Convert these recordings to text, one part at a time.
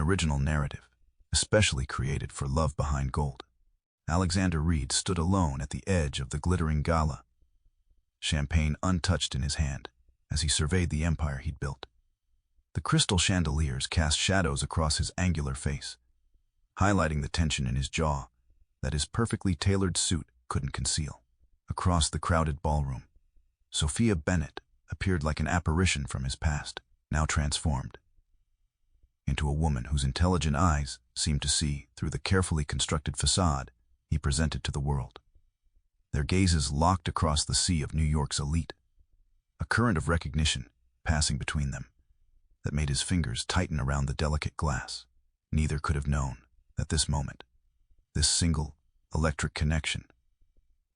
original narrative, especially created for Love Behind Gold. Alexander Reid stood alone at the edge of the glittering gala, champagne untouched in his hand, as he surveyed the empire he'd built. The crystal chandeliers cast shadows across his angular face, highlighting the tension in his jaw that his perfectly tailored suit couldn't conceal. Across the crowded ballroom, Sofia Bennett appeared like an apparition from his past, now transformed into a woman whose intelligent eyes seemed to see through the carefully constructed facade he presented to the world. Their gazes locked across the sea of New York's elite, a current of recognition passing between them that made his fingers tighten around the delicate glass. Neither could have known that this moment, this single electric connection,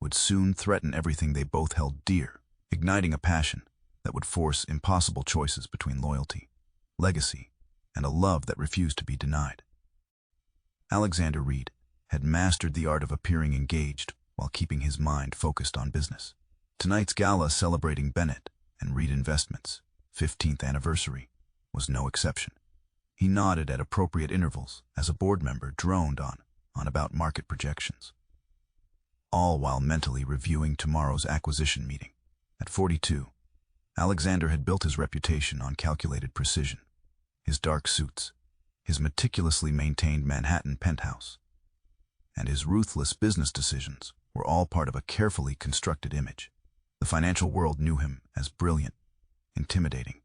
would soon threaten everything they both held dear, igniting a passion that would force impossible choices between loyalty, legacy, and a love that refused to be denied. Alexander Reid had mastered the art of appearing engaged while keeping his mind focused on business. Tonight's gala celebrating Bennett and Reid Investments' 15th anniversary was no exception. He nodded at appropriate intervals as a board member droned on about market projections, all while mentally reviewing tomorrow's acquisition meeting. At 42, Alexander had built his reputation on calculated precision. His dark suits, his meticulously maintained Manhattan penthouse, and his ruthless business decisions were all part of a carefully constructed image. The financial world knew him as brilliant, intimidating,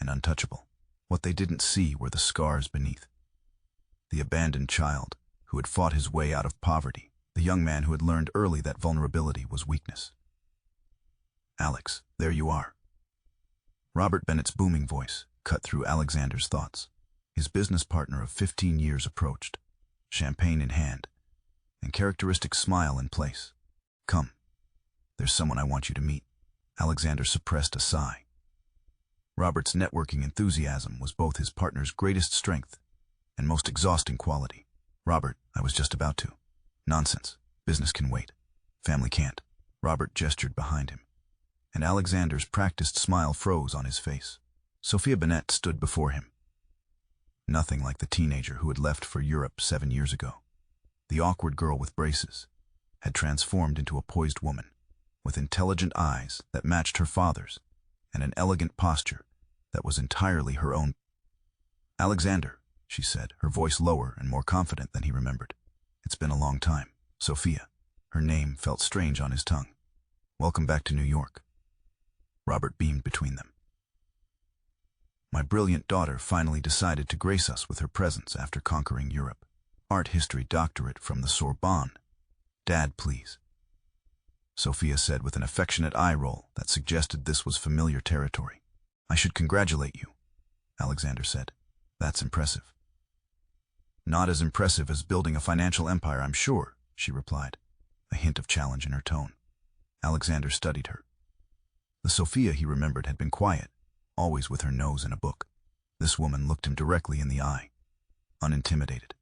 and untouchable. What they didn't see were the scars beneath. The abandoned child who had fought his way out of poverty, the young man who had learned early that vulnerability was weakness. "Alex, there you are." Robert Bennett's booming voice cut through Alexander's thoughts. His business partner of 15 years approached, champagne in hand, and characteristic smile in place. "Come. There's someone I want you to meet." Alexander suppressed a sigh. Robert's networking enthusiasm was both his partner's greatest strength and most exhausting quality. "Robert, I was just about to." "Nonsense. Business can wait. Family can't." Robert gestured behind him, and Alexander's practiced smile froze on his face. Sofia Bennett stood before him, nothing like the teenager who had left for Europe 7 years ago. The awkward girl with braces had transformed into a poised woman, with intelligent eyes that matched her father's and an elegant posture that was entirely her own. "Alexander," she said, her voice lower and more confident than he remembered. "It's been a long time." Sofia. Her name felt strange on his tongue. "Welcome back to New York." Robert beamed between them. "My brilliant daughter finally decided to grace us with her presence after conquering Europe. Art history doctorate from the Sorbonne. Dad, please," Sofia said with an affectionate eye roll that suggested this was familiar territory. "I should congratulate you," Alexander said. "That's impressive." "Not as impressive as building a financial empire, I'm sure," she replied, a hint of challenge in her tone. Alexander studied her. The Sofia he remembered had been quiet, always with her nose in a book. This woman looked him directly in the eye, unintimidated.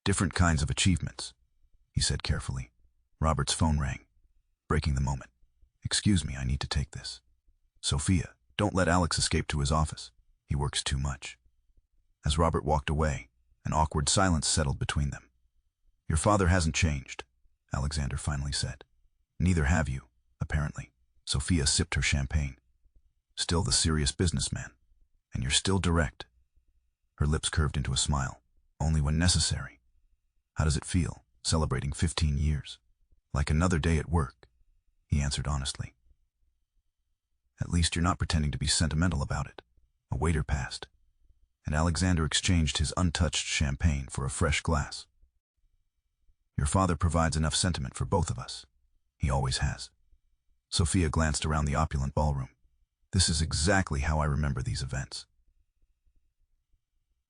"Different kinds of achievements," he said carefully. Robert's phone rang, breaking the moment. "Excuse me, I need to take this." "Sofia, don't let Alex escape to his office. He works too much." As Robert walked away, an awkward silence settled between them. "Your father hasn't changed," Alexander finally said. "Neither have you, apparently." Sofia sipped her champagne. "Still the serious businessman, and you're still direct." Her lips curved into a smile. "Only when necessary." "How does it feel, celebrating 15 years? "Like another day at work," he answered honestly. "At least you're not pretending to be sentimental about it." A waiter passed, and Alexander exchanged his untouched champagne for a fresh glass. "Your father provides enough sentiment for both of us. He always has." Sofia glanced around the opulent ballroom. "This is exactly how I remember these events.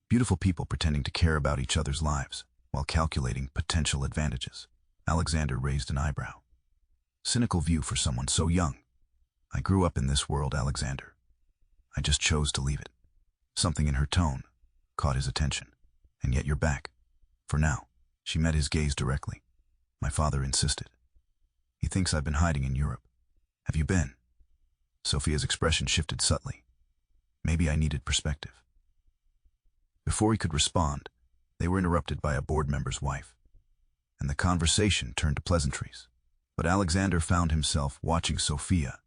Beautiful people pretending to care about each other's lives while calculating potential advantages." Alexander raised an eyebrow. "Cynical view for someone so young." "I grew up in this world, Alexander. I just chose to leave it." Something in her tone caught his attention. "And yet you're back. For now." She met his gaze directly. "My father insisted. He thinks I've been hiding in Europe." "Have you been?" Sofia's expression shifted subtly. "Maybe I needed perspective." Before he could respond, they were interrupted by a board member's wife, and the conversation turned to pleasantries. But Alexander found himself watching Sofia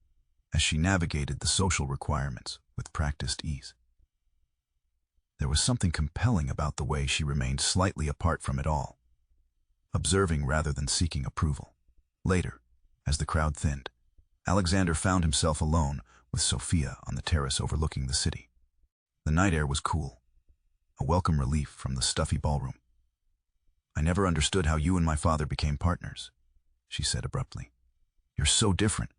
as she navigated the social requirements with practiced ease. There was something compelling about the way she remained slightly apart from it all, observing rather than seeking approval. Later, as the crowd thinned, Alexander found himself alone with Sofia on the terrace overlooking the city. The night air was cool, a welcome relief from the stuffy ballroom. "I never understood how you and my father became partners," she said abruptly. "You're so different."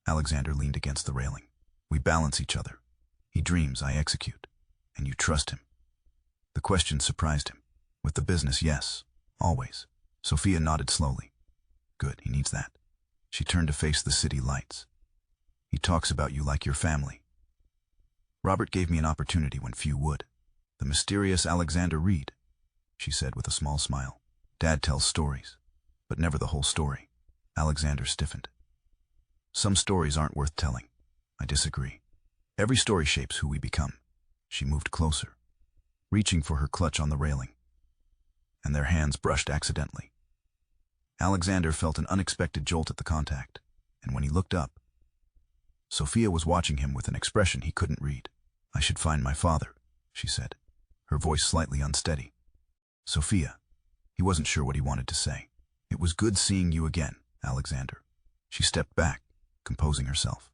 Alexander leaned against the railing. "We balance each other. He dreams, I execute. And you trust him." The question surprised him. "With the business, yes. Always." Sofia nodded slowly. "Good, he needs that." She turned to face the city lights. "He talks about you like your family. Robert gave me an opportunity when few would. The mysterious Alexander Reid," she said with a small smile. "Dad tells stories, but never the whole story." Alexander stiffened. "Some stories aren't worth telling." "I disagree. Every story shapes who we become." She moved closer, reaching for her clutch on the railing, and their hands brushed accidentally. Alexander felt an unexpected jolt at the contact, and when he looked up, Sofia was watching him with an expression he couldn't read. "I should find my father," she said, her voice slightly unsteady. "Sofia." He wasn't sure what he wanted to say. "It was good seeing you again, Alexander." She stepped back, composing herself.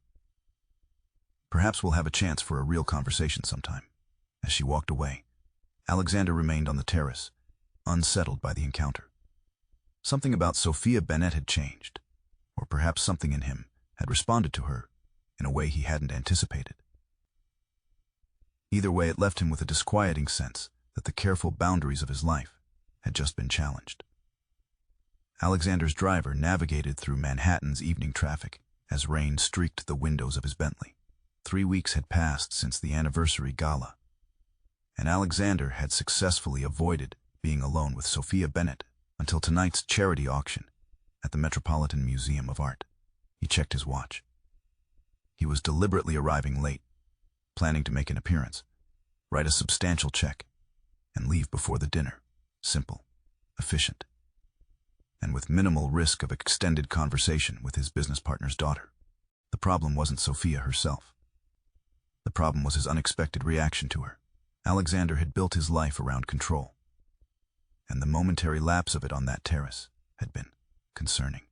"Perhaps we'll have a chance for a real conversation sometime." As she walked away, Alexander remained on the terrace, unsettled by the encounter. Something about Sofia Bennett had changed, or perhaps something in him had responded to her in a way he hadn't anticipated. Either way, it left him with a disquieting sense that the careful boundaries of his life had just been challenged. Alexander's driver navigated through Manhattan's evening traffic as rain streaked the windows of his Bentley. 3 weeks had passed since the anniversary gala, and Alexander had successfully avoided being alone with Sofia Bennett until tonight's charity auction at the Metropolitan Museum of Art. He checked his watch. He was deliberately arriving late, planning to make an appearance, write a substantial check, and leave before the dinner. Simple, efficient, and with minimal risk of extended conversation with his business partner's daughter. The problem wasn't Sofia herself. The problem was his unexpected reaction to her. Alexander had built his life around control, and the momentary lapse of it on that terrace had been concerning.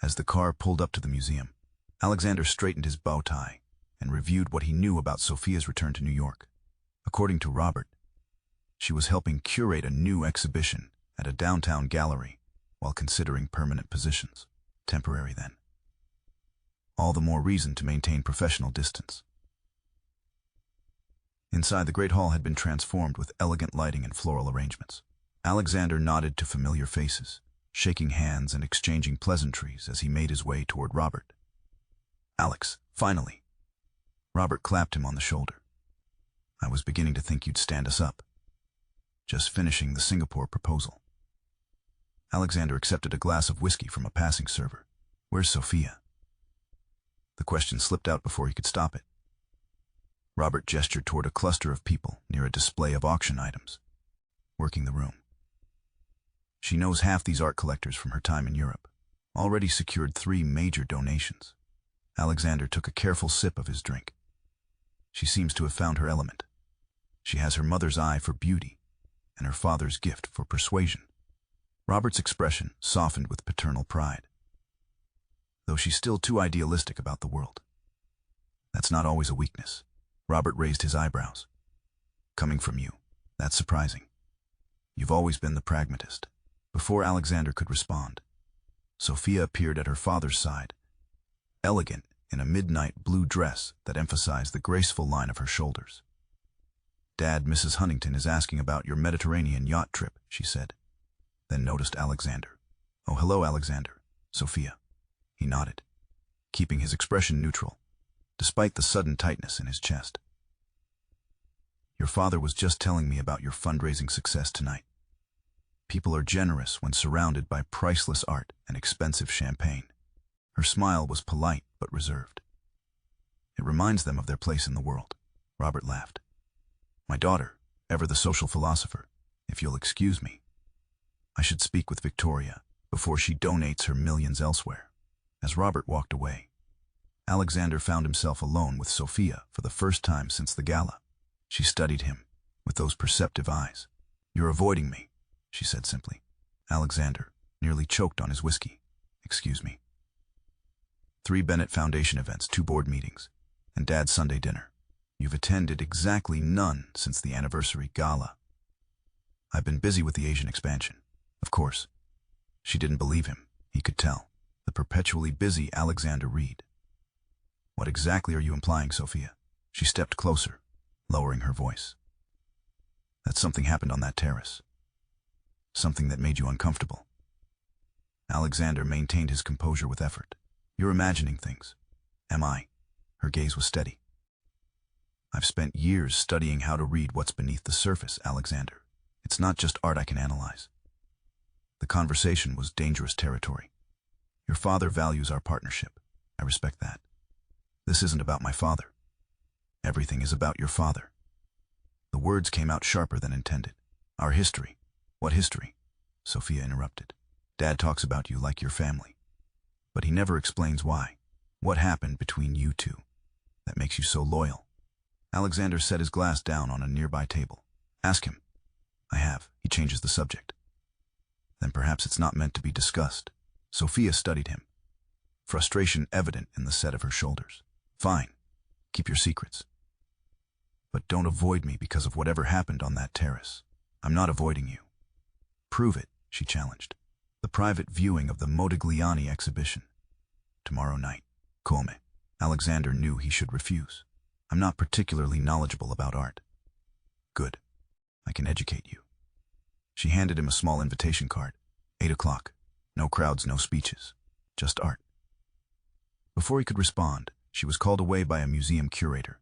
As the car pulled up to the museum, Alexander straightened his bow tie and reviewed what he knew about Sofia's return to New York. According to Robert, she was helping curate a new exhibition at a downtown gallery while considering permanent positions. Temporary, then. All the more reason to maintain professional distance. Inside, the great hall had been transformed with elegant lighting and floral arrangements. Alexander nodded to familiar faces, shaking hands and exchanging pleasantries as he made his way toward Robert. "Alex, finally." Robert clapped him on the shoulder. "I was beginning to think you'd stand us up." "Just finishing the Singapore proposal." Alexander accepted a glass of whiskey from a passing server. "Where's Sofia?" The question slipped out before he could stop it. Robert gestured toward a cluster of people near a display of auction items, working the room. "She knows half these art collectors from her time in Europe. Already secured 3 major donations." Alexander took a careful sip of his drink. "She seems to have found her element. She has her mother's eye for beauty and her father's gift for persuasion." Robert's expression softened with paternal pride. "Though she's still too idealistic about the world. That's not always a weakness." Robert raised his eyebrows. "Coming from you, that's surprising. You've always been the pragmatist." Before Alexander could respond, Sofia appeared at her father's side, elegant in a midnight blue dress that emphasized the graceful line of her shoulders. "Dad, Mrs. Huntington is asking about your Mediterranean yacht trip," she said, then noticed Alexander. "Oh, hello, Alexander." "Sofia." He nodded, keeping his expression neutral, despite the sudden tightness in his chest. "Your father was just telling me about your fundraising success tonight. People are generous when surrounded by priceless art and expensive champagne." Her smile was polite but reserved. "It reminds them of their place in the world." Robert laughed. My daughter, ever the social philosopher, if you'll excuse me. I should speak with Victoria before she donates her millions elsewhere. As Robert walked away, Alexander found himself alone with Sofia for the first time since the gala. She studied him with those perceptive eyes. "You're avoiding me," she said simply. Alexander nearly choked on his whiskey. "Excuse me." 3 Bennett Foundation events, 2 board meetings, and Dad's Sunday dinner. You've attended exactly none since the anniversary gala. I've been busy with the Asian expansion. Of course. She didn't believe him. He could tell. The perpetually busy Alexander Reid. What exactly are you implying, Sofia? She stepped closer, lowering her voice. That something happened on that terrace. Something that made you uncomfortable. Alexander maintained his composure with effort. You're imagining things. Am I? Her gaze was steady. I've spent years studying how to read what's beneath the surface, Alexander. It's not just art I can analyze. The conversation was dangerous territory. Your father values our partnership. I respect that. This isn't about my father. Everything is about your father. The words came out sharper than intended. Our history. What history? Sofia interrupted. Dad talks about you like your family. But he never explains why. What happened between you two that makes you so loyal? Alexander set his glass down on a nearby table. Ask him. I have. He changes the subject. Then perhaps it's not meant to be discussed. Sofia studied him, frustration evident in the set of her shoulders. Fine. Keep your secrets. But don't avoid me because of whatever happened on that terrace. I'm not avoiding you. Prove it, she challenged. The private viewing of the Modigliani exhibition. Tomorrow night. Come. Alexander knew he should refuse. I'm not particularly knowledgeable about art. Good. I can educate you. She handed him a small invitation card. 8 o'clock. No crowds, no speeches. Just art. Before he could respond, she was called away by a museum curator,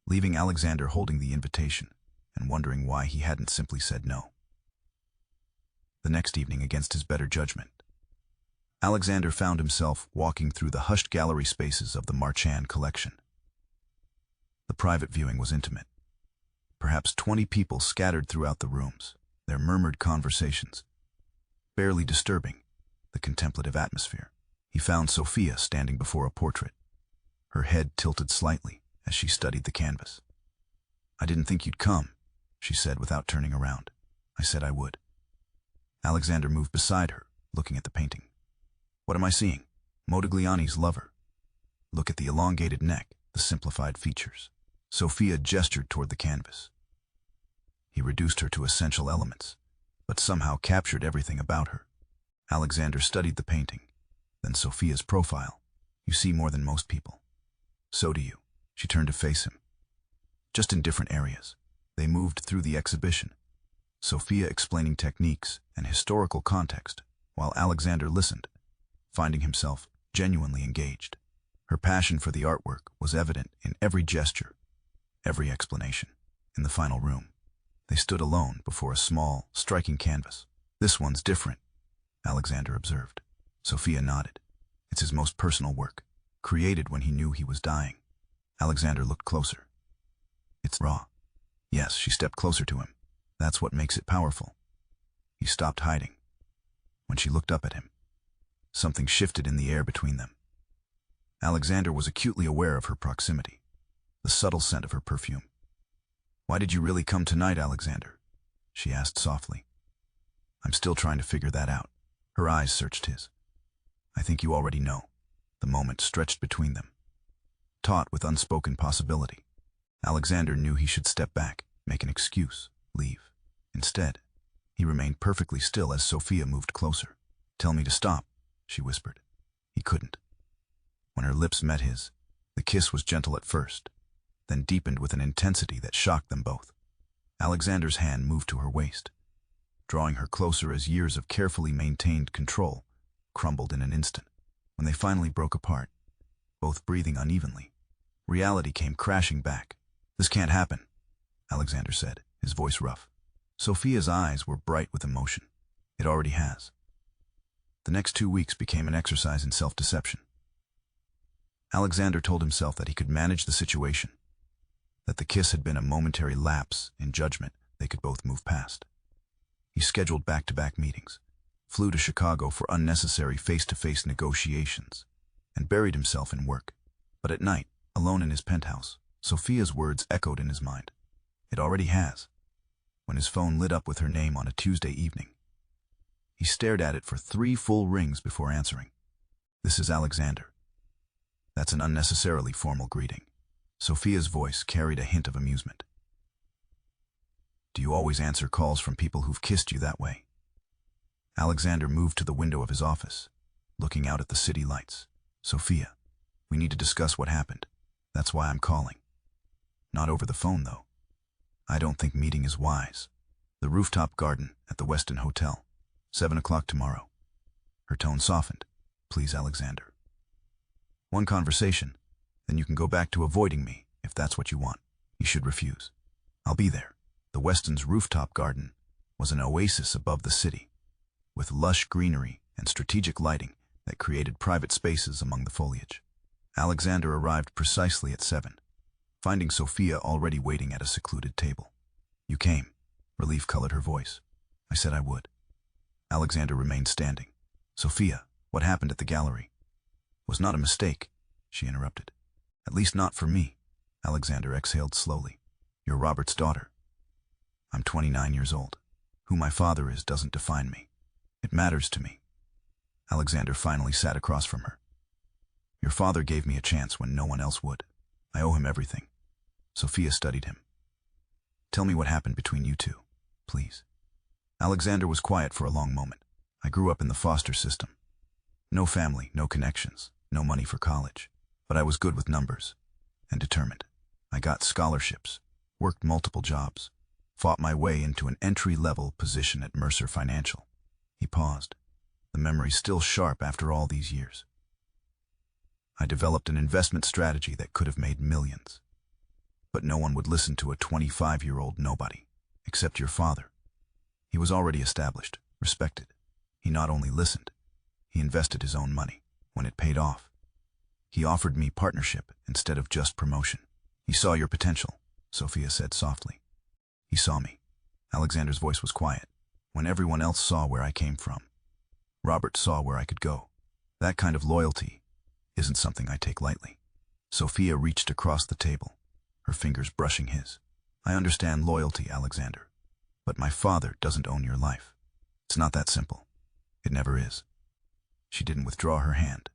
leaving Alexander holding the invitation and wondering why he hadn't simply said no. The next evening, against his better judgment, Alexander found himself walking through the hushed gallery spaces of the Marchand collection. The private viewing was intimate. Perhaps 20 people scattered throughout the rooms, their murmured conversations, barely disturbing the contemplative atmosphere. He found Sofia standing before a portrait, her head tilted slightly as she studied the canvas. I didn't think you'd come, she said without turning around. I said I would. Alexander moved beside her, looking at the painting. What am I seeing? Modigliani's lover. Look at the elongated neck, the simplified features. Sofia gestured toward the canvas. He reduced her to essential elements, but somehow captured everything about her. Alexander studied the painting, then Sofia's profile. You see more than most people. So do you. She turned to face him. Just in different areas. They moved through the exhibition, Sofia explaining techniques and historical context, while Alexander listened, finding himself genuinely engaged. Her passion for the artwork was evident in every gesture, every explanation. In the final room, they stood alone before a small, striking canvas. This one's different, Alexander observed. Sofia nodded. It's his most personal work, created when he knew he was dying. Alexander looked closer. It's raw. Yes, she stepped closer to him. That's what makes it powerful. He stopped hiding. When she looked up at him, something shifted in the air between them. Alexander was acutely aware of her proximity, the subtle scent of her perfume. Why did you really come tonight, Alexander? She asked softly. I'm still trying to figure that out. Her eyes searched his. I think you already know. The moment stretched between them, taut with unspoken possibility. Alexander knew he should step back, make an excuse, leave. Instead, he remained perfectly still as Sofia moved closer. Tell me to stop, she whispered. He couldn't. When her lips met his, the kiss was gentle at first, then deepened with an intensity that shocked them both. Alexander's hand moved to her waist, drawing her closer as years of carefully maintained control crumbled in an instant. When they finally broke apart, both breathing unevenly, reality came crashing back. This can't happen, Alexander said, his voice rough. Sofia's eyes were bright with emotion. It already has. The next 2 weeks became an exercise in self-deception. Alexander told himself that he could manage the situation, that the kiss had been a momentary lapse in judgment they could both move past. He scheduled back-to-back meetings, flew to Chicago for unnecessary face-to-face negotiations, and buried himself in work. But at night, alone in his penthouse, Sofia's words echoed in his mind. It already has. When his phone lit up with her name on a Tuesday evening, he stared at it for 3 full rings before answering. "This is Alexander." That's an unnecessarily formal greeting. Sofia's voice carried a hint of amusement. "Do you always answer calls from people who've kissed you that way?" Alexander moved to the window of his office, looking out at the city lights. "Sofia, we need to discuss what happened. That's why I'm calling. Not over the phone, though. I don't think meeting is wise. The rooftop garden at the Westin Hotel. 7 o'clock tomorrow." Her tone softened. "Please, Alexander. One conversation, then you can go back to avoiding me if that's what you want." You should refuse. "I'll be there." The Westin's rooftop garden was an oasis above the city, with lush greenery and strategic lighting that created private spaces among the foliage. Alexander arrived precisely at 7, finding Sofia already waiting at a secluded table. "You came." Relief colored her voice. "I said I would." Alexander remained standing. "Sofia, what happened at the gallery was not a mistake," she interrupted. "At least not for me." Alexander exhaled slowly. "You're Robert's daughter. I'm 29 years old. Who my father is doesn't define me. It matters to me." Alexander finally sat across from her. "Your father gave me a chance when no one else would. I owe him everything." Sofia studied him. "Tell me what happened between you two, please." Alexander was quiet for a long moment. "I grew up in the foster system. No family, no connections, no money for college. But I was good with numbers and determined. I got scholarships, worked multiple jobs, fought my way into an entry-level position at Mercer Financial." He paused, the memory still sharp after all these years. "I developed an investment strategy that could have made millions. But no one would listen to a 25-year-old nobody, except your father. He was already established, respected. He not only listened, he invested his own money. When it paid off, he offered me partnership instead of just promotion. He saw your potential," Sofia said softly. "He saw me." Alexander's voice was quiet. "When everyone else saw where I came from, Robert saw where I could go. That kind of loyalty isn't something I take lightly." Sofia reached across the table, her fingers brushing his. "I understand loyalty, Alexander, but my father doesn't own your life. It's not that simple. It never is." She didn't withdraw her hand.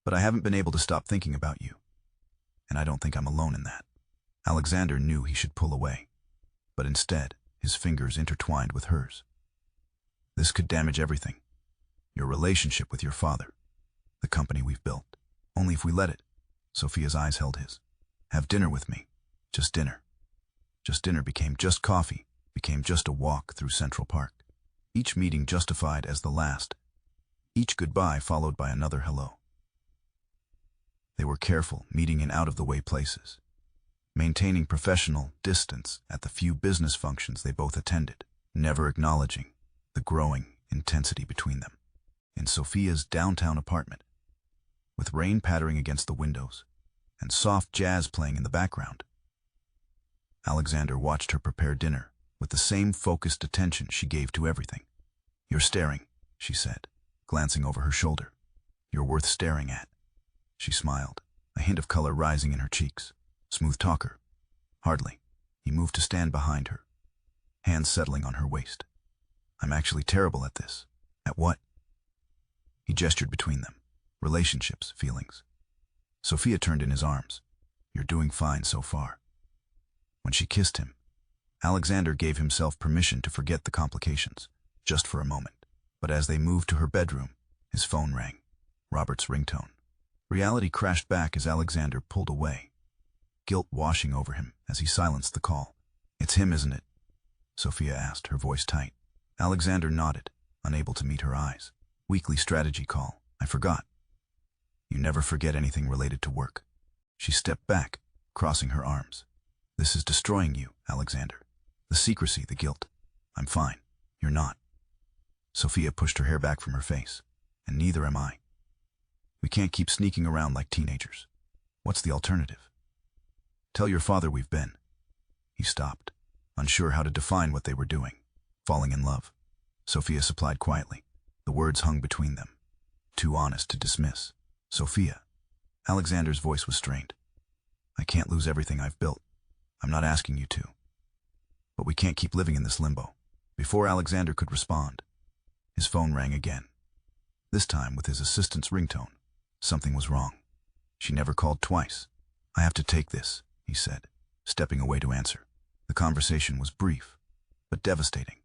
"But I haven't been able to stop thinking about you, and I don't think I'm alone in that." Alexander knew he should pull away, but instead, his fingers intertwined with hers. "This could damage everything. Your relationship with your father, the company we've built. Only if we let it." Sofia's eyes held his. "Have dinner with me. Just dinner." Just dinner became just coffee, became just a walk through Central Park. Each meeting justified as the last. Each goodbye followed by another hello. They were careful, meeting in out-of-the-way places, maintaining professional distance at the few business functions they both attended, never acknowledging the growing intensity between them. In Sofia's downtown apartment, with rain pattering against the windows and soft jazz playing in the background, Alexander watched her prepare dinner with the same focused attention she gave to everything. "You're staring," she said, glancing over her shoulder. "You're worth staring at." She smiled, a hint of color rising in her cheeks. "Smooth talker." "Hardly." He moved to stand behind her, hands settling on her waist. "I'm actually terrible at this." "At what?" He gestured between them. "Relationships, feelings." Sofia turned in his arms. "You're doing fine so far." When she kissed him, Alexander gave himself permission to forget the complications, just for a moment. But as they moved to her bedroom, his phone rang. Robert's ringtone. Reality crashed back as Alexander pulled away, guilt washing over him as he silenced the call. "It's him, isn't it?" Sofia asked, her voice tight. Alexander nodded, unable to meet her eyes. "Weekly strategy call. I forgot." "You never forget anything related to work." She stepped back, crossing her arms. "This is destroying you, Alexander. The secrecy, the guilt. I'm fine. You're not." Sofia pushed her hair back from her face. "And neither am I. We can't keep sneaking around like teenagers. What's the alternative?" Tell your father we've been. He stopped, unsure how to define what they were doing. Falling in love. Sofia supplied quietly. The words hung between them. Too honest to dismiss. Sofia. Alexander's voice was strained. I can't lose everything I've built. I'm not asking you to. But we can't keep living in this limbo. Before Alexander could respond, his phone rang again. This time with his assistant's ringtone. Something was wrong. She never called twice. I have to take this, he said, stepping away to answer. The conversation was brief, but devastating.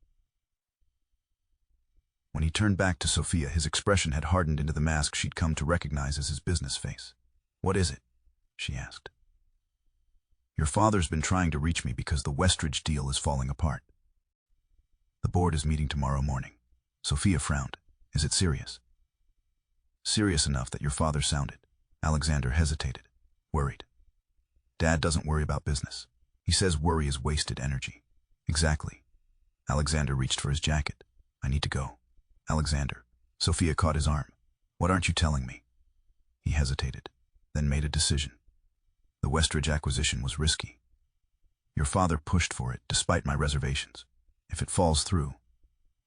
When he turned back to Sofia, his expression had hardened into the mask she'd come to recognize as his business face. What is it? She asked. Your father's been trying to reach me because the Westridge deal is falling apart. The board is meeting tomorrow morning. Sofia frowned. Is it serious? Serious enough that your father sounded. Alexander hesitated, worried. Dad doesn't worry about business. He says worry is wasted energy. Exactly. Alexander reached for his jacket. I need to go. Alexander. Sofia caught his arm. What aren't you telling me? He hesitated, then made a decision. The Westridge acquisition was risky. Your father pushed for it, despite my reservations. If it falls through,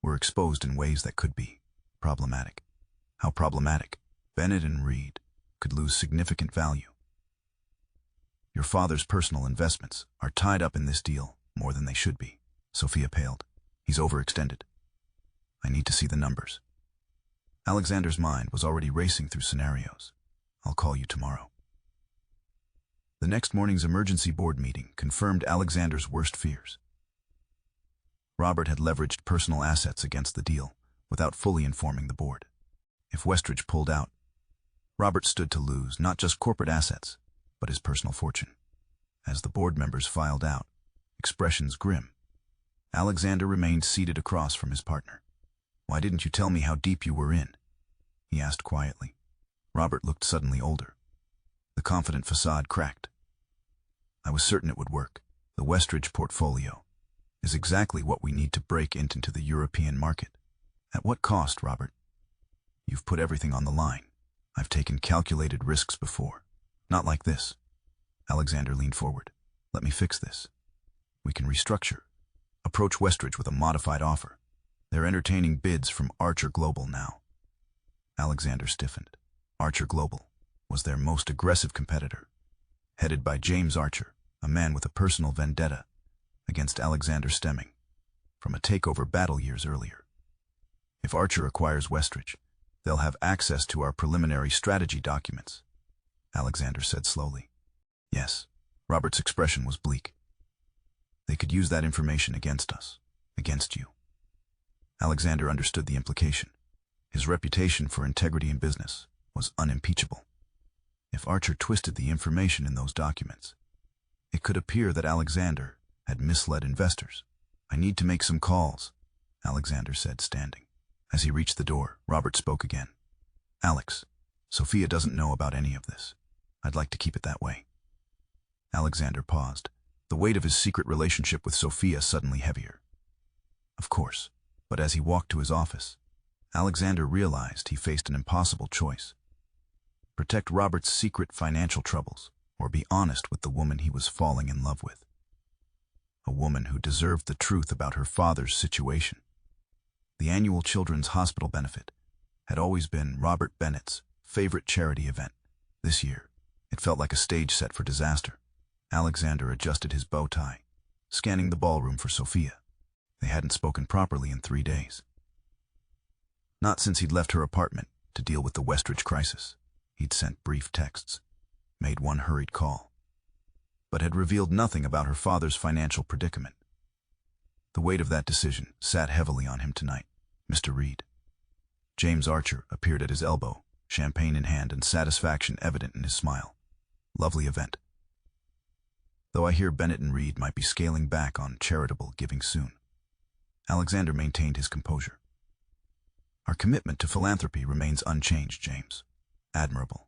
we're exposed in ways that could be problematic. How problematic? Bennett and Reid could lose significant value. Your father's personal investments are tied up in this deal more than they should be. Sofia paled. He's overextended. I need to see the numbers. Alexander's mind was already racing through scenarios. I'll call you tomorrow. The next morning's emergency board meeting confirmed Alexander's worst fears. Robert had leveraged personal assets against the deal without fully informing the board. If Westridge pulled out, Robert stood to lose not just corporate assets, but his personal fortune. As the board members filed out, expressions grim, Alexander remained seated across from his partner. Why didn't you tell me how deep you were in? He asked quietly. Robert looked suddenly older. The confident facade cracked. I was certain it would work. The Westridge portfolio is exactly what we need to break into the European market. At what cost, Robert? You've put everything on the line. I've taken calculated risks before. Not like this. Alexander leaned forward. Let me fix this. We can restructure. Approach Westridge with a modified offer. They're entertaining bids from Archer Global now. Alexander stiffened. Archer Global was their most aggressive competitor, headed by James Archer, a man with a personal vendetta against Alexander stemming from a takeover battle years earlier. If Archer acquires Westridge, they'll have access to our preliminary strategy documents, Alexander said slowly. Yes, Robert's expression was bleak. They could use that information against us, against you. Alexander understood the implication. His reputation for integrity in business was unimpeachable. If Archer twisted the information in those documents, it could appear that Alexander had misled investors. I need to make some calls, Alexander said, standing. As he reached the door, Robert spoke again. Alex, Sofia doesn't know about any of this. I'd like to keep it that way. Alexander paused, the weight of his secret relationship with Sofia suddenly heavier. Of course, but as he walked to his office, Alexander realized he faced an impossible choice. Protect Robert's secret financial troubles, or be honest with the woman he was falling in love with. A woman who deserved the truth about her father's situation. The annual Children's Hospital benefit had always been Robert Bennett's favorite charity event. This year, it felt like a stage set for disaster. Alexander adjusted his bow tie, scanning the ballroom for Sofia. They hadn't spoken properly in 3 days. Not since he'd left her apartment to deal with the Westridge crisis. He'd sent brief texts, made one hurried call, but had revealed nothing about her father's financial predicament. The weight of that decision sat heavily on him tonight. Mr. Reid. James Archer appeared at his elbow, champagne in hand and satisfaction evident in his smile. Lovely event. Though I hear Bennett and Reid might be scaling back on charitable giving soon. Alexander maintained his composure. Our commitment to philanthropy remains unchanged, James. Admirable,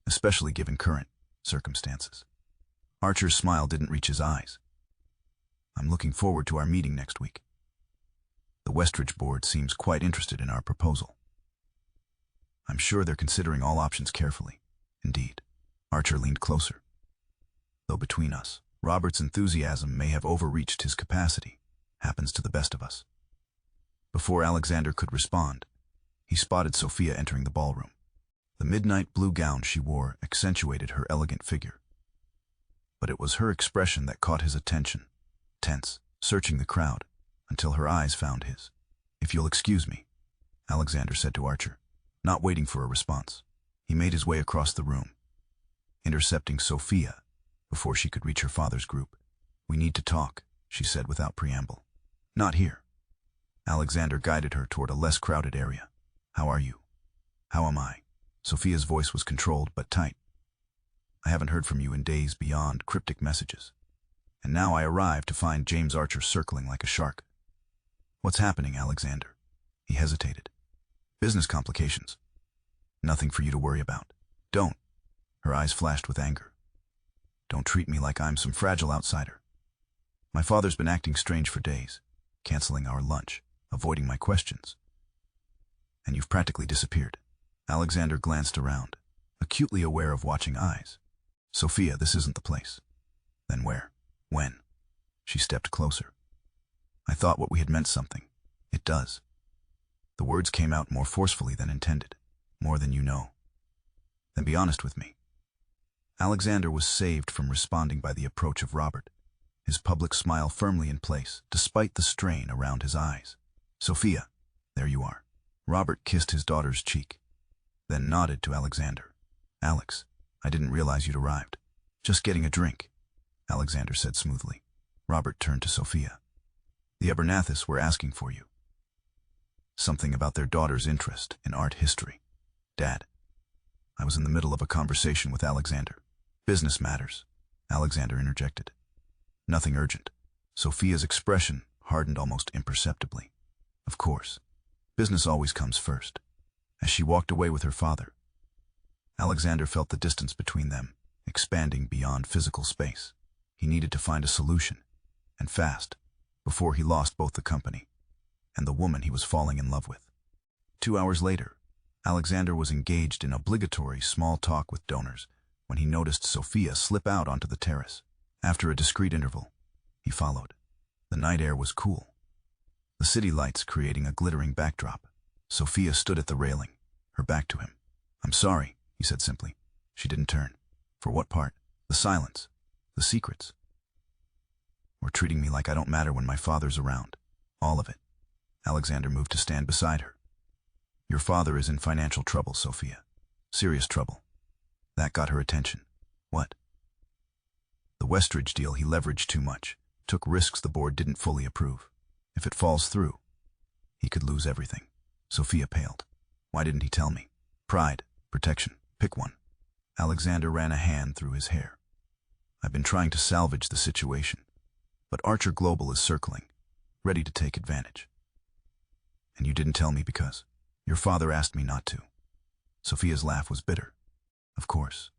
especially given current circumstances. Archer's smile didn't reach his eyes. I'm looking forward to our meeting next week. The Westridge board seems quite interested in our proposal. I'm sure they're considering all options carefully. Indeed. Archer leaned closer. though between us, Robert's enthusiasm may have overreached his capacity. Happens to the best of us. Before Alexander could respond, he spotted Sofia entering the ballroom. The midnight blue gown she wore accentuated her elegant figure. But it was her expression that caught his attention, tense, searching the crowd, until her eyes found his. "If you'll excuse me," Alexander said to Archer, not waiting for a response. He made his way across the room, intercepting Sofia before she could reach her father's group. "We need to talk," she said without preamble. "Not here." Alexander guided her toward a less crowded area. "How are you?" "How am I?" Sofia's voice was controlled but tight. "I haven't heard from you in days beyond cryptic messages. And now I arrive to find James Archer circling like a shark." "What's happening, Alexander?" He hesitated. "Business complications. Nothing for you to worry about." "Don't." Her eyes flashed with anger. "Don't treat me like I'm some fragile outsider. My father's been acting strange for days, canceling our lunch, avoiding my questions. And you've practically disappeared." Alexander glanced around, acutely aware of watching eyes. "Sofia, this isn't the place." "Then where? When?" She stepped closer. "I thought what we had meant something. It does." The words came out more forcefully than intended. "More than you know." "Then be honest with me." Alexander was saved from responding by the approach of Robert, his public smile firmly in place, despite the strain around his eyes. "Sofia, there you are." Robert kissed his daughter's cheek, then nodded to Alexander. "Alex, I didn't realize you'd arrived." "Just getting a drink," Alexander said smoothly. Robert turned to Sofia. "The Abernathis were asking for you. Something about their daughter's interest in art history." "Dad." I was in the middle of a conversation with Alexander. "Business matters," Alexander interjected. "Nothing urgent." Sofia's expression hardened almost imperceptibly. "Of course. Business always comes first." As she walked away with her father, Alexander felt the distance between them expanding beyond physical space. He needed to find a solution, and fast, before he lost both the company and the woman he was falling in love with. 2 hours later, Alexander was engaged in obligatory small talk with donors when he noticed Sofia slip out onto the terrace. After a discreet interval, he followed. The night air was cool, the city lights creating a glittering backdrop. Sofia stood at the railing, her back to him. "I'm sorry," he said simply. She didn't turn. "For what part?" "The silence. The secrets. Or treating me like I don't matter when my father's around. All of it." Alexander moved to stand beside her. "Your father is in financial trouble, Sofia. Serious trouble." That got her attention. "What?" "The Westridge deal he leveraged too much, took risks the board didn't fully approve. If it falls through, he could lose everything." Sofia paled. "Why didn't he tell me?" "Pride, protection, pick one." Alexander ran a hand through his hair. "I've been trying to salvage the situation, but Archer Global is circling, ready to take advantage. And you didn't tell me because your father asked me not to." Sofia's laugh was bitter. "Of course.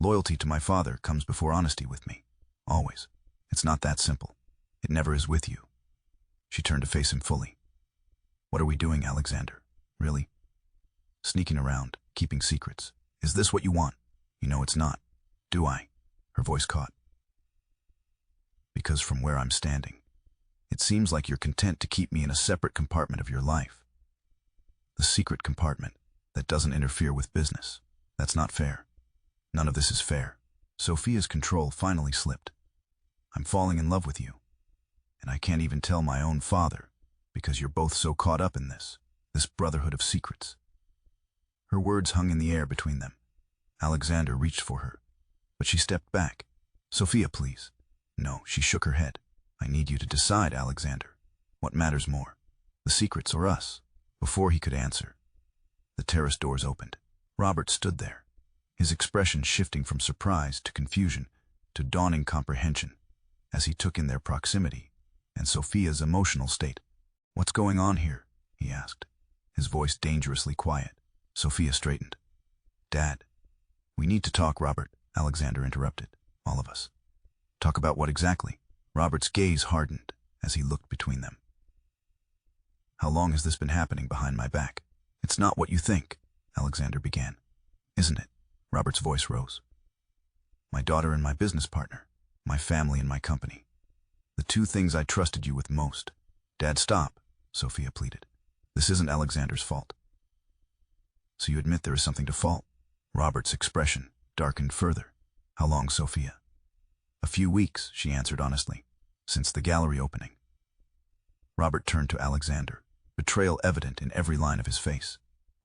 Loyalty to my father comes before honesty with me. Always. It's not that simple. It never is with you." She turned to face him fully. "What are we doing, Alexander? Really? Sneaking around, keeping secrets. Is this what you want? You know it's not." "Do I?" Her voice caught. "Because from where I'm standing, it seems like you're content to keep me in a separate compartment of your life. The secret compartment that doesn't interfere with business. That's not fair. None of this is fair." Sofia's control finally slipped. "I'm falling in love with you. And I can't even tell my own father because you're both so caught up in this brotherhood of secrets." Her words hung in the air between them. Alexander reached for her, but she stepped back. "Sofia, please." "No," she shook her head. "I need you to decide, Alexander. What matters more, the secrets or us?" Before he could answer, the terrace doors opened. Robert stood there, his expression shifting from surprise to confusion to dawning comprehension as he took in their proximity and Sofia's emotional state. "What's going on here?" he asked, his voice dangerously quiet. Sofia straightened. "Dad, we need to talk, Robert," Alexander interrupted. "All of us." "Talk about what exactly?" Robert's gaze hardened as he looked between them. "How long has this been happening behind my back?" "It's not what you think," Alexander began. "Isn't it?" Robert's voice rose. My daughter and my business partner. My family and my company. The two things I trusted you with most. Dad, stop, Sofia pleaded. This isn't Alexander's fault. So you admit there is something to fault? Robert's expression darkened further. How long, Sofia? A few weeks, she answered honestly, since the gallery opening. Robert turned to Alexander, betrayal evident in every line of his face.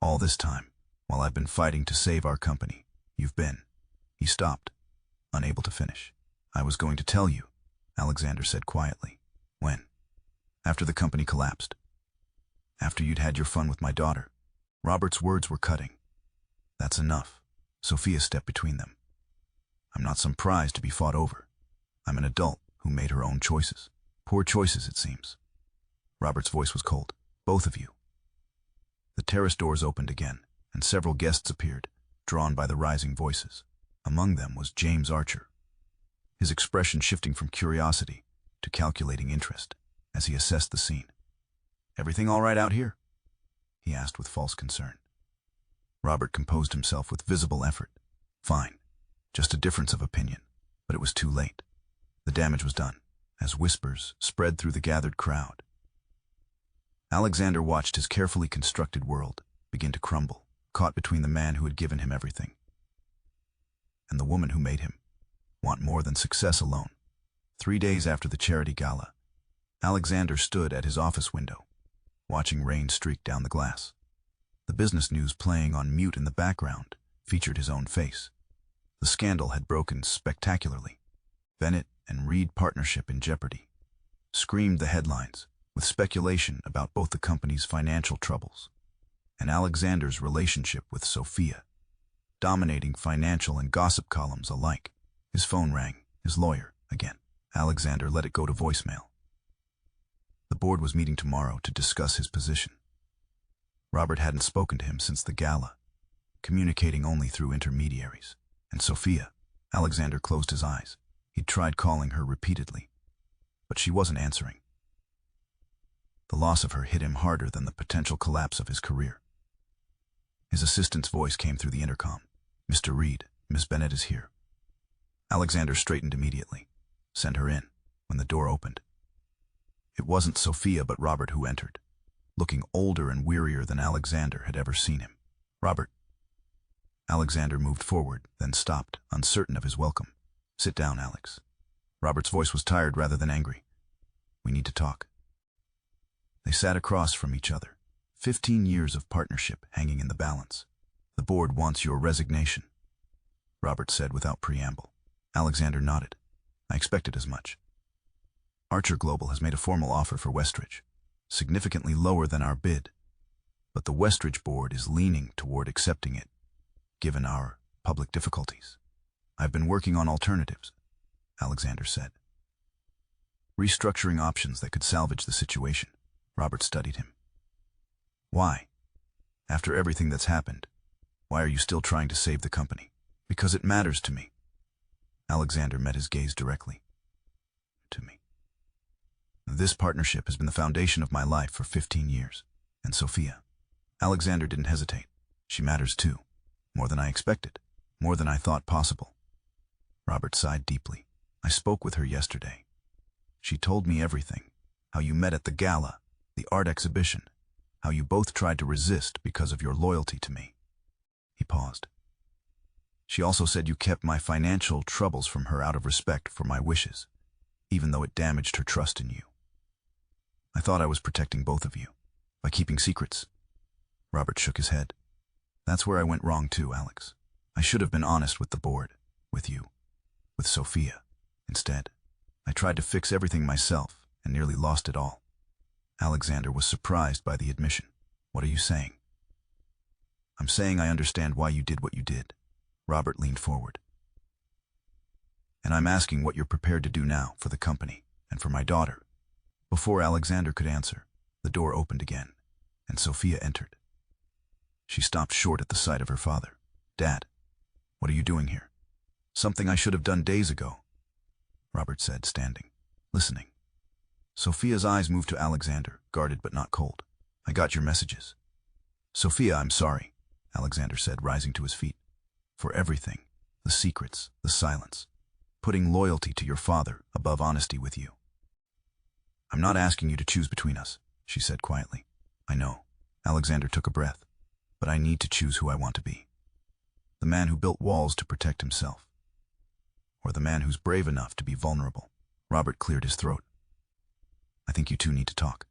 All this time, while I've been fighting to save our company, you've been. He stopped, unable to finish. I was going to tell you, Alexander said quietly. When? After the company collapsed. After you'd had your fun with my daughter. Robert's words were cutting. That's enough. Sofia stepped between them. I'm not some prize to be fought over. I'm an adult who made her own choices. Poor choices, it seems. Robert's voice was cold. Both of you. The terrace doors opened again, and several guests appeared, drawn by the rising voices. Among them was James Archer, his expression shifting from curiosity to calculating interest as he assessed the scene. Everything all right out here? He asked with false concern. Robert composed himself with visible effort. Fine. Just a difference of opinion. But it was too late. The damage was done, as whispers spread through the gathered crowd. Alexander watched his carefully constructed world begin to crumble, caught between the man who had given him everything and the woman who made him want more than success alone. 3 days after the charity gala, Alexander stood at his office window, watching rain streak down the glass. The business news playing on mute in the background featured his own face. The scandal had broken spectacularly. Bennett and Reid partnership in jeopardy. Screamed the headlines, with speculation about both the company's financial troubles and Alexander's relationship with Sofia, dominating financial and gossip columns alike. His phone rang, his lawyer, again. Alexander let it go to voicemail. The board was meeting tomorrow to discuss his position. Robert hadn't spoken to him since the gala, communicating only through intermediaries. And Sofia, Alexander closed his eyes. He'd tried calling her repeatedly, but she wasn't answering. The loss of her hit him harder than the potential collapse of his career. His assistant's voice came through the intercom. Mr. Reid, Miss Bennett is here. Alexander straightened immediately. Send her in. When the door opened, it wasn't Sofia but Robert who entered, looking older and wearier than Alexander had ever seen him. Robert. Alexander moved forward, then stopped, uncertain of his welcome. Sit down, Alex. Robert's voice was tired rather than angry. We need to talk. They sat across from each other, 15 years of partnership hanging in the balance. The board wants your resignation, Robert said without preamble. Alexander nodded. I expected as much. Archer Global has made a formal offer for Westridge, significantly lower than our bid, but the Westridge board is leaning toward accepting it, given our public difficulties. I've been working on alternatives, Alexander said. Restructuring options that could salvage the situation. Robert studied him. Why? After everything that's happened, why are you still trying to save the company? Because it matters to me. Alexander met his gaze directly. To me. This partnership has been the foundation of my life for 15 years. And Sofia. Alexander didn't hesitate. She matters too. More than I expected. More than I thought possible. Robert sighed deeply. I spoke with her yesterday. She told me everything. How you met at the gala, the art exhibition. How you both tried to resist because of your loyalty to me. He paused. She also said you kept my financial troubles from her out of respect for my wishes, even though it damaged her trust in you. I thought I was protecting both of you, by keeping secrets. Robert shook his head. That's where I went wrong too, Alex. I should have been honest with the board, with you, with Sofia. Instead, I tried to fix everything myself and nearly lost it all. Alexander was surprised by the admission. What are you saying? I'm saying I understand why you did what you did. Robert leaned forward. And I'm asking what you're prepared to do now for the company and for my daughter. Before Alexander could answer, the door opened again, and Sofia entered. She stopped short at the sight of her father. Dad, what are you doing here? Something I should have done days ago, Robert said, standing, listening. Sofia's eyes moved to Alexander, guarded but not cold. I got your messages. Sofia, I'm sorry, Alexander said, rising to his feet. For everything. The the secrets, the silence, putting loyalty to your father above honesty with you. I'm not asking you to choose between us, she said quietly. I know. Alexander took a breath. But I need to choose who I want to be. The man who built walls to protect himself. Or the man who's brave enough to be vulnerable. Robert cleared his throat. I think you two need to talk.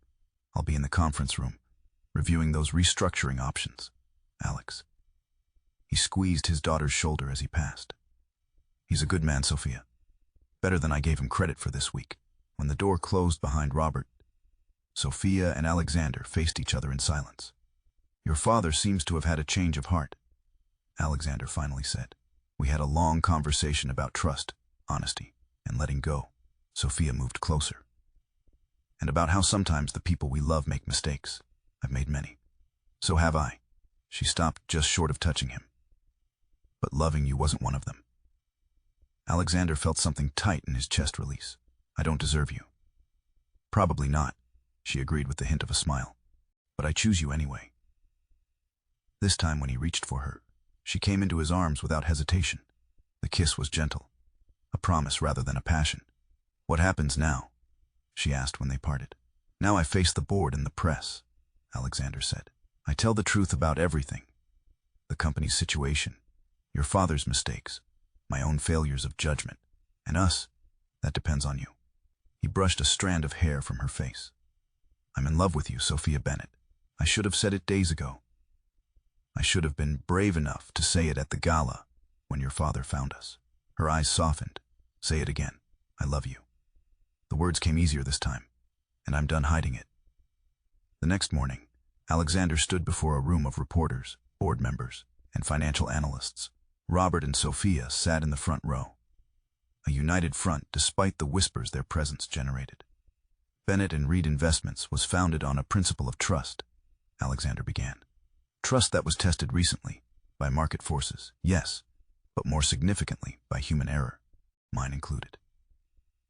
I'll be in the conference room, reviewing those restructuring options. Alex. He squeezed his daughter's shoulder as he passed. He's a good man, Sofia. Better than I gave him credit for this week. When the door closed behind Robert, Sofia and Alexander faced each other in silence. Your father seems to have had a change of heart, Alexander finally said. We had a long conversation about trust, honesty, and letting go. Sofia moved closer. And about how sometimes the people we love make mistakes. I've made many. So have I. She stopped just short of touching him. But loving you wasn't one of them. Alexander felt something tight in his chest release. I don't deserve you. Probably not, she agreed with the hint of a smile. But I choose you anyway. This time when he reached for her, she came into his arms without hesitation. The kiss was gentle, a promise rather than a passion. What happens now? She asked when they parted. Now I face the board and the press, Alexander said. I tell the truth about everything. The company's situation, your father's mistakes, my own failures of judgment, and us, that depends on you. He brushed a strand of hair from her face. I'm in love with you, Sofia Bennett. I should have said it days ago. I should have been brave enough to say it at the gala when your father found us. Her eyes softened. Say it again. I love you. The words came easier this time, and I'm done hiding it. The next morning, Alexander stood before a room of reporters, board members, and financial analysts. Robert and Sofia sat in the front row. A united front despite the whispers their presence generated. Bennett and Reid Investments was founded on a principle of trust, Alexander began. Trust that was tested recently, by market forces, yes, but more significantly by human error, mine included.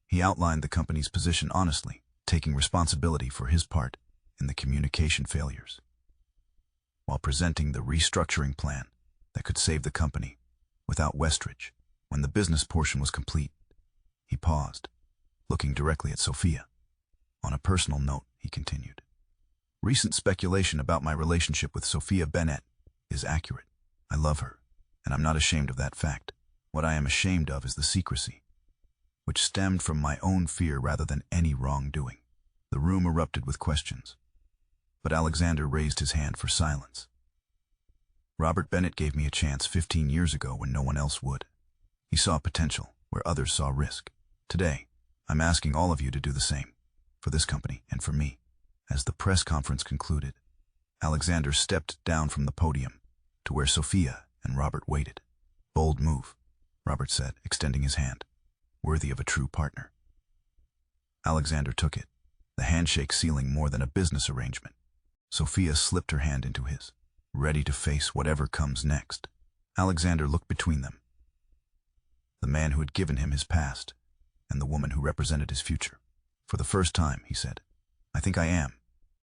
He outlined the company's position honestly, taking responsibility for his part in the communication failures. While presenting the restructuring plan that could save the company without Westridge, when the business portion was complete, he paused, looking directly at Sofia. On a personal note, he continued. Recent speculation about my relationship with Sofia Bennett is accurate. I love her, and I'm not ashamed of that fact. What I am ashamed of is the secrecy, which stemmed from my own fear rather than any wrongdoing. The room erupted with questions, but Alexander raised his hand for silence. Robert Bennett gave me a chance 15 years ago when no one else would. He saw potential where others saw risk. Today, I'm asking all of you to do the same, for this company and for me. As the press conference concluded, Alexander stepped down from the podium to where Sofia and Robert waited. Bold move, Robert said, extending his hand, worthy of a true partner. Alexander took it, the handshake sealing more than a business arrangement. Sofia slipped her hand into his, ready to face whatever comes next. Alexander looked between them. The man who had given him his past and the woman who represented his future. For the first time, he said, I think I am